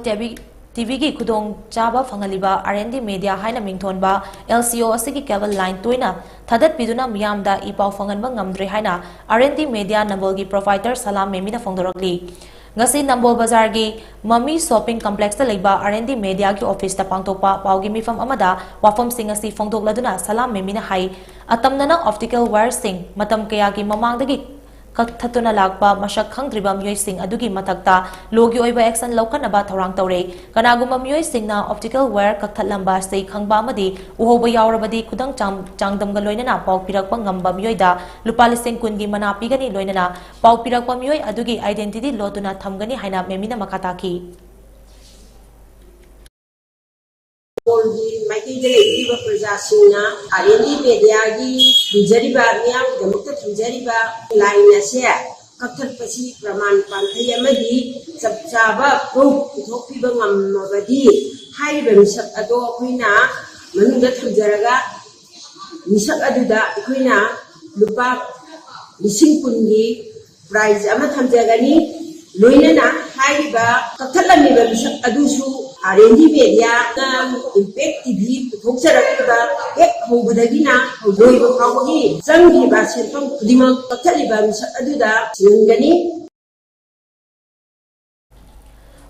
TV ki khudong chaba phangaliba R&D Media haina mingthonba LCO asigi cable line toina thadat piduna miyamda ipau phanganba ngamdre haina R&D Media Nambol gi provider Salam Memina phongdorakli ngasi Nambol Bazar gi Mami Shopping Complex ta leiba R&D Media ki office ta pangtokpa paugi mifam amada wafam singasi phongdokladuna Salam Memina hai atamnana optical wire sing matam kaya gi mamangdagi Kathatuna lakpa masak khangdriba miyoi sing adugi matakta logi oiba action laukanaba thorang tawre kanaguma miyoi singna optical wire kathatlamba sei khangba amadi uhoba yaurabadi khudang changdamga loinana pau pirakpa ngamba miyoida lupa lising kungi mana pigani loinana pau pirakpa miyoi adugi identity lotuna thamgani haina memina makata ki Maikidele Prajasina, R&D Media Jariba, Miam, the Mukta Jariba, Line Asia, Katar Pasi, Raman Pantayamadi, Sabsaba, Group, Topibam Mavadi, Hiram Ado Quina, Manunda Jaraga, Nisab Aduda, Quina, lupa lising kungi prize ama thamjagani loinana haiba kathalami ba misak adusu R&D media na impact TV thokjarakiba ek hobudagina loiba phawgi changi ba senfam khudima kathaliba misak aduda singani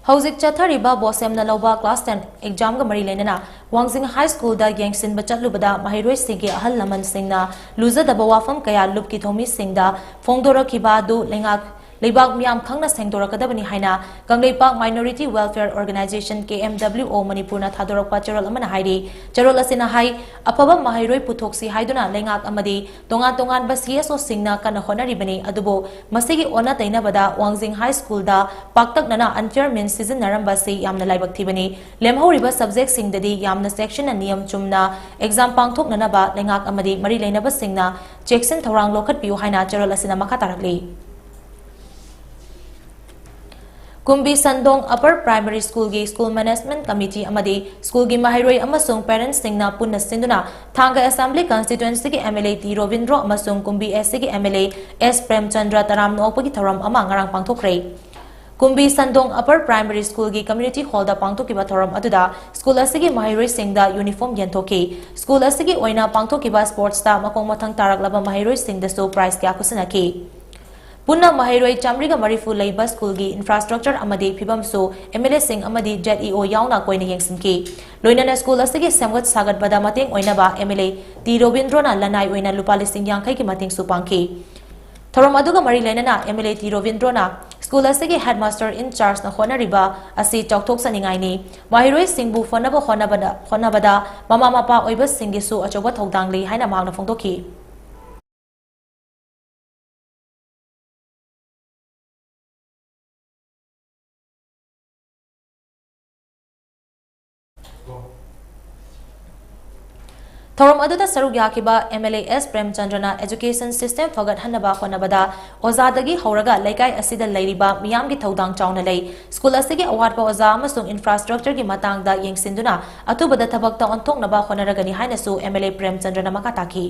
Hauzik chathariba bosem na loba class 10 exam ga mari lenana Wangsing High School da yengsin ba chatlubada mahiroi singi ahal laman singna luza da bawafam kaya lupki thomi singda fongdora kiba du lengak Leibak Miam Khangna Sengdorakadabani Haina, Gangleipak Minority Welfare Organization KMWO Manipurna Thadorakpa Charol Amana Haidi, Charol Asina Hai, Apaba Mahiroi Putoksi Haiduna Lengak Amadi, Tongan Tongan Basiaso Singna Kana Honaribani Adubo, Masigi Ona Tainabada, Wangsing High School da, Paktak Nana Unfair Means Season Narambasi Yamna Laibak Tibani, Lemho Riba Subject Sing Dadi Yamna Section and Niam Chumna, Exam Pangtok Nanaba, Lengak Amadi, Mari Lenaba Singna, Jackson Thorang Lokat Piu Haina, Charol Asina Makatarakli. Kumbi Sandong Upper Primary School gi School Management Committee amadi School gi mahiroi amasung parents singna punna sinduna Thanga Assembly Constituency gi MLA T Rovindro amasung Kumbi SC gi MLA S Premchandra Taram Nopagi Tharam ama ngarang pangthokre Kumbi Sandong Upper Primary School gi Community Hall da pangthokiba thoram aduda School asigi mahiroi singda uniform yenthoki School asigi oina pangthokiba sports ta makong mathang taraklaba mahiroi singda so prize kya kusanaki Punna Mahiroi Chamriga Marifu Labor School gi infrastructure amadi Pibam so MLA Singh amadi JEO yauna koina yengsinki Loinana School asigi samgat sagat bada mating oinaba MLA T Rovindrona lanai oina lupali sing yangkai ki mating supangki Thorom aduga mari lenana MLA T Rovindrona School asigi headmaster in charge na honariba asi chokthok saningai ni Mahiroi Singbu honabada mama mapa oiba singisu achoba thodangli haina magna phongdoki Thorom aduda saruk yakiba MLA S Premchandrana education system fagat hanaba honabada ozadagi horaga laikai asida lairiba miyamgi thodang chauna lei school asigi awatpa oza amasung infrastructure gi matangda yengsinduna atubada thabakta onthoknaba honaragani hainasu MLA Premchandrana makataki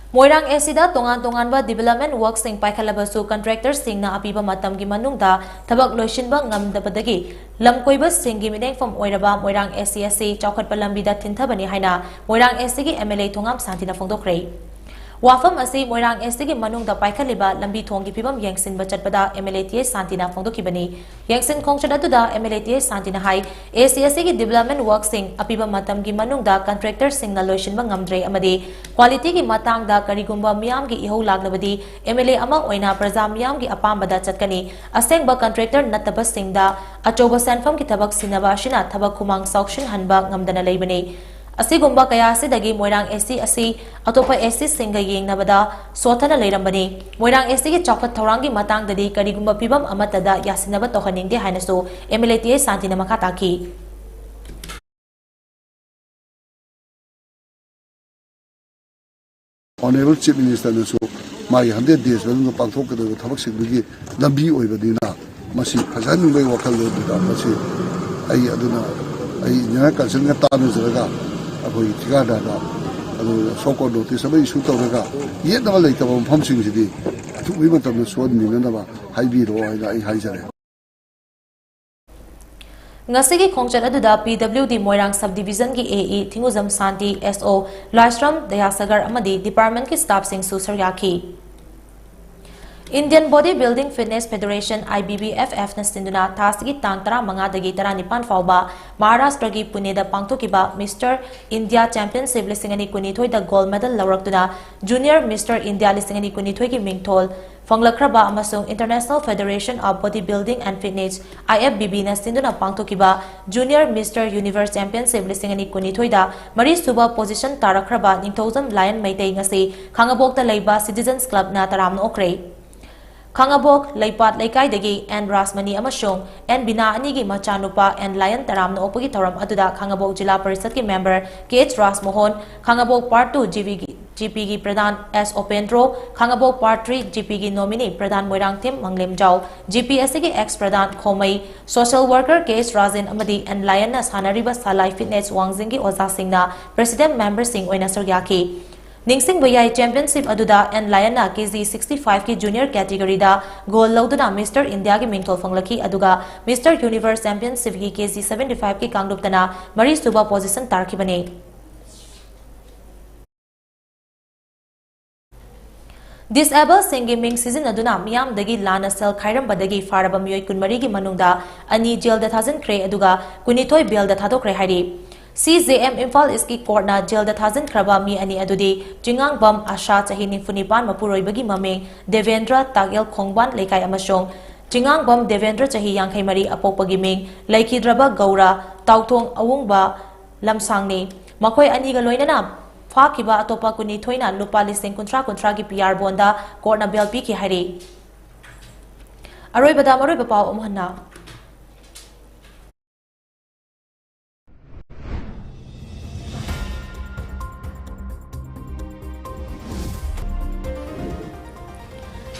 Moirang Esida Tongan Tonganba Development Works Sing Paikalabasu Contractors Sing na apiba matam gi manungda thabak loishinba ngamdabadagi lamkoiba singi mideng from oiraba Moirang SCSC Chaukat Palambida Tinthabani Haina Moirang SC gi MLA Thongam Santina Phongdokre Wafam asi Moirang SC gi manungda paikaliba lambi thongi pibam yengsin bachatpada MLA TS Santina Phongdokibani yengsin khongchadatuda MLA TS Santina hai ACSC gi Development Works Sing apiba matam gi manungda contractors sing na loishinba ngamdre amadi quality gi matangda karigumba miyam gi ihau laglabadi MLA ama oina praja miyam gi apambada chatkani asengba contractor nataba singda achoba sanfam gi thabak sinaba shina thabak khumang sauction hanba ngamdana leibani asigumba kaya sidagi Moirang SC asi atopa SC singa yengnabada sothana leirambani Moirang SC gi chokpat thorangi matangdadi karigumba pibam amatada yasinaba tohaningde hainasu MLA TS Santina makataki Honorable Chief Minister nasu mai 100 days when pangthok ka thabak singgi lambi oibadina masi phajanu bai wakal da masi ai aduna ai nya kalsin ga tanu zaraga akoi tigada da adu soko notice bai issue tawraga yedna lai ta pham sing sidi thu wi matam so ni na ba haibi ro ai haijare Ngasigi khongchan aduda PWD Moirang Subdivision ki AE Thinguzam Santi SO Lashram Dayasagar amadi department ki staff sing su saryaki Indian Bodybuilding Fitness Federation IBBFF na sinduna tasigi tang tara manga dagi tara nipan fauba Maharashtra gi Pune da pangthokiba Mr. India Championship lisingani kunithoi da gold medal lawraktuna Junior Mr. India lisingani kunithoi ki mingthol Fanglakraba amasung International Federation of Bodybuilding and Fitness IFBB na sinduna pangthokiba Junior Mr. Universe Championship lisingani kunithoi da mari suba position tarakraba ningthozam Lion Maitei ngasi Khangabok da leiba Citizens Club na taramna okre Khangabok Leipat Leikai dagi and Rasmani amasung and Bina anigi machanupa and Lion Taramna opagi thoram aduda Khangabok Jila Parisad ki member KH Ras Mohon Khangabok Part 2 GP की प्रधान S Opendro खांगबो part 3 GP की nominee प्रधान मोइरांगथिम मंगलेमजाव GP की x प्रधान खोमई social worker case राजन अमदी N lion सानरिबा सालाई fitness Wangjing की ओजा सिंगना president member सिंग ओइना सरयाकी निंगसिंग बयाई championship अदुदा N lion KG 65 की junior category दा गोल लौदुना mister India की मिंगथोल फंगलकी अदुगा mister universe championship की KG 75 की कांगलुपतना मरी सुबा position तारखिबने Disable Singi Ming season aduna Miam Dagi Lana Cell Kairam Badagi Faraba Mui Kunmarigi Manungda Ani Jail that hasn't cray aduga Kunitoi Bill that Hadok Rehari CZM Infal Iski Korna Jail that hasn't Kraba Mi Ani Adudi Jingang Bam Asha Tahini Funipan Mapuroi Bagi Mame Devendra Tagel Kongban Lekai Amashong Jingang Bam Devendra Chahi Yang Mari Apopagi Ming Laiki Draba Gaura Tautong Awungba Lamsangni Makoi Ani Galoinana फाकिबा अतोपा कुनी थोइना लुपा लिसिंग कुंट्रा कुंट्रा की PR बोंदा court bell P की हारी अरोइबदा मरोइबा पाव उमहन्ना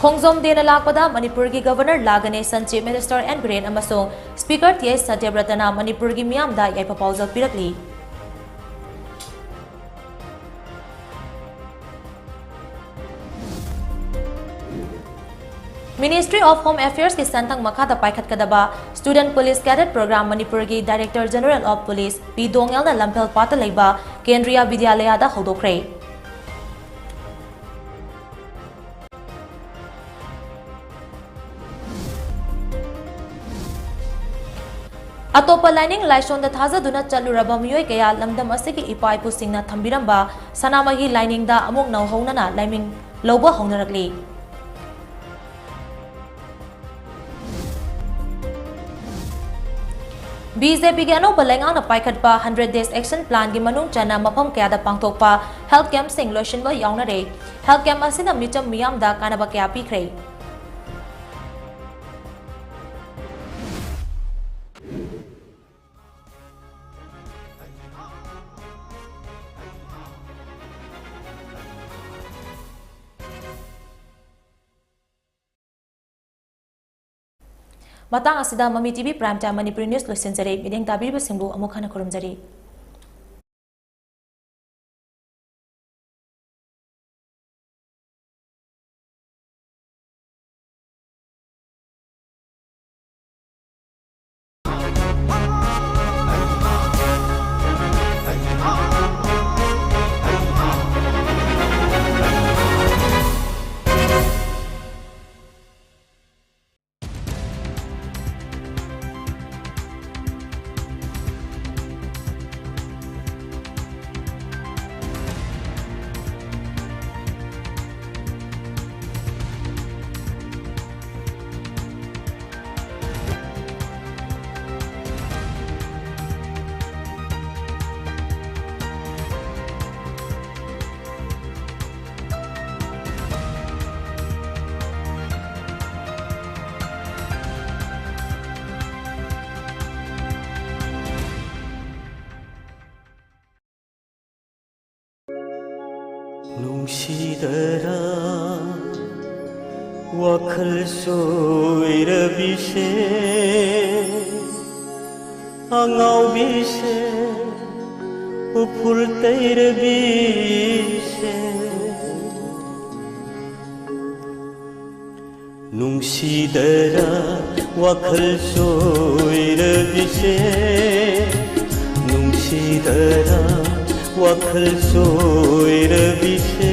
खोंगजोम देना लापदा मणिपुर की governor La Ganesan chief minister N Biren अमसों speaker T S सत्यव्रतना मणिपुर की मियामदा याइपा पाउजल पिरकली Ministry of Home Affairs की संतंग मखादा पाइखत कदबा student police cadet program Manipur की director general of police P Doungel ना लंपेल पाता लेबा केंद्रीय विद्यालय दा होदोखरे अतोपा लाइनिंग लाइसोन दा थाजा दुना चलुरबा मियोय कया लमदम असे की इपाई पुसिंगना थंबिरंबा सनामगी लाइनिंग दा अमुक नौ होनना लाइमिंग लौबा होनरकली BJP के अनोप लेंगांग पाइखटपा 100 days action plan की मनुंग चना मफम कयादा पांगथोकपा हेल्थ कैंप सिंग लोशनबा यावनरे हेल्थ कैंप असिना मिचम मियामदा कानबा कया पीखरे Matang asida Mami TV Prime Time Manipuri News losinjare mideng tabiriba singbu amuk hana kurumjari. नुंसीदरा वखल सोइरबिसे आंगाव बिसे उफुल तैरबिसे नुंसीदरा वखल सोइरबिसे नुंसीदरा वखल सोइरबिसे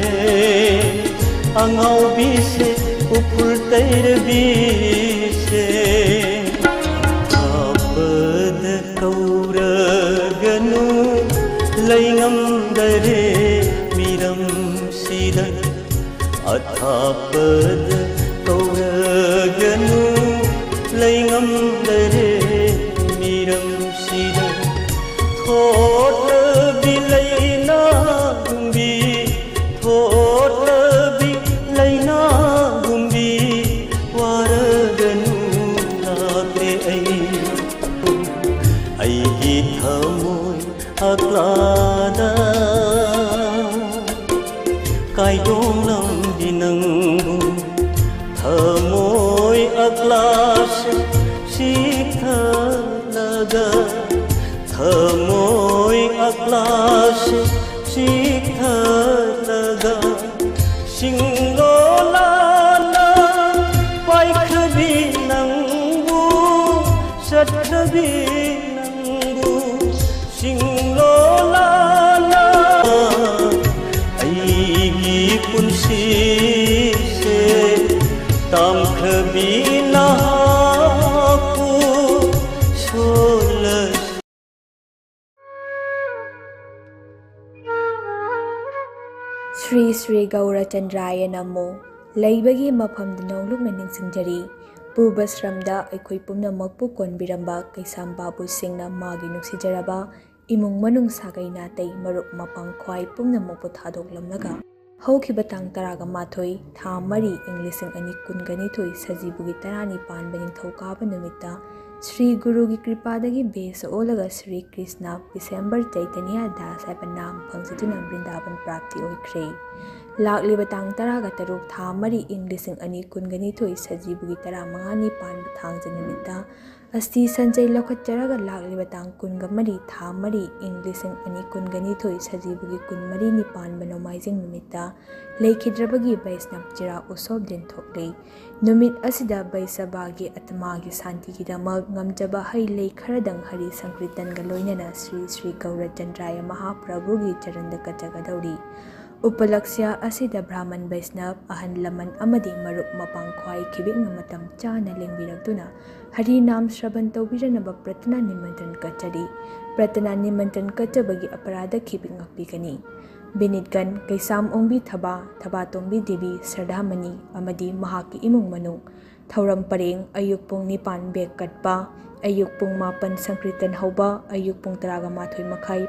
आंगाव बिसे उफुल तैरबिसे आपद कौरगनु लैंगमदरे मिरम सिद अथापद कौरगनु लैंगमदरे मिरम सिद थोट बिलैना गुंबी थोट बिलैना गुंबी वारगनु नाते आई की थमोय अक्लादा अक्लास शिखलगा थमोय अक्लास शिखलगा सिंगोलाना पाइखबी नंगू सटबी नंगू सिंगोलाना अईगी पुंसी से तामखबी नहाकू सोलस श्री श्री गौरचंद्राय नमो लैबगी मफमद नोंलुकना निंगसिंजरी पूर्वश्रमदा अखोई पुनमकपु कोनबिरंबा कैसाम बाबू सिंहना मागी नुक्सिजरबा इमुंग मनुंग सागै नातै मरुप मपांग ख्वाई पुनमकपु थादोकलमलगा हौखिबा तांग तरागा माथोई था मरी इंग्लिसिंग अनि कुनगनिथोई सजीबुगी तरानी पानबा निंगथौकाबा नुमित्ता श्री गुरु की कृपादगी बेस ओलगा श्री कृष्ण डिसेंबर चैतन्य दास हाइबा नाम फंगजदुना वृंदावन प्राप्ति ओइख्रे लाक्लिबा तांग तरागा तरुक था मरी इंग्लिसिंग अनि कुनगनिथोई सजीबुगी तरा मंगानी पानबा थांगज नुमित्ता अस्ति संजय लखतरगा लाक्लिबा तांग कुनगा मरी था मरी इंग्लिसिंग अनि कुनगनिथोई सजीबुगी कुनमरी नि पानबा नोमाइजिंग नुमित्ता लेखिद्रबगी वैष्णव चिरा उसोब दिन थोकले नुमित असिदा वैसभागी आत्मागी शांतिगीदमक ngamjaba hai lei kharadang hari sankritanga loinana Shri Shri गौरचंद्राय महाप्रभुगी चरणदा कचगदौरी उपलक्ष्य असिदा ब्राह्मण वैष्णव अहन लमन अमदि मरुप मपांग ख्वाई खिबिंग मतम चाना लेंबिरक्तुना हरि नाम श्रवण तौबिरनबा प्रार्थना निमंत्रण कचरी प्रार्थना निमंत्रण कचबगी अपराध खिबिंग अक्पिगनी बिनितगन कैसाम ओंबी थबा थबातोंबी देवी सरदामनी अमदि महाकी इमुंग मनुंग थौरम परेंग अयुक पुंग निपान बेग कटपा अयुक पुंग मापन संकृतन हौबा अयुक पुंग तरागा माथोई मखाई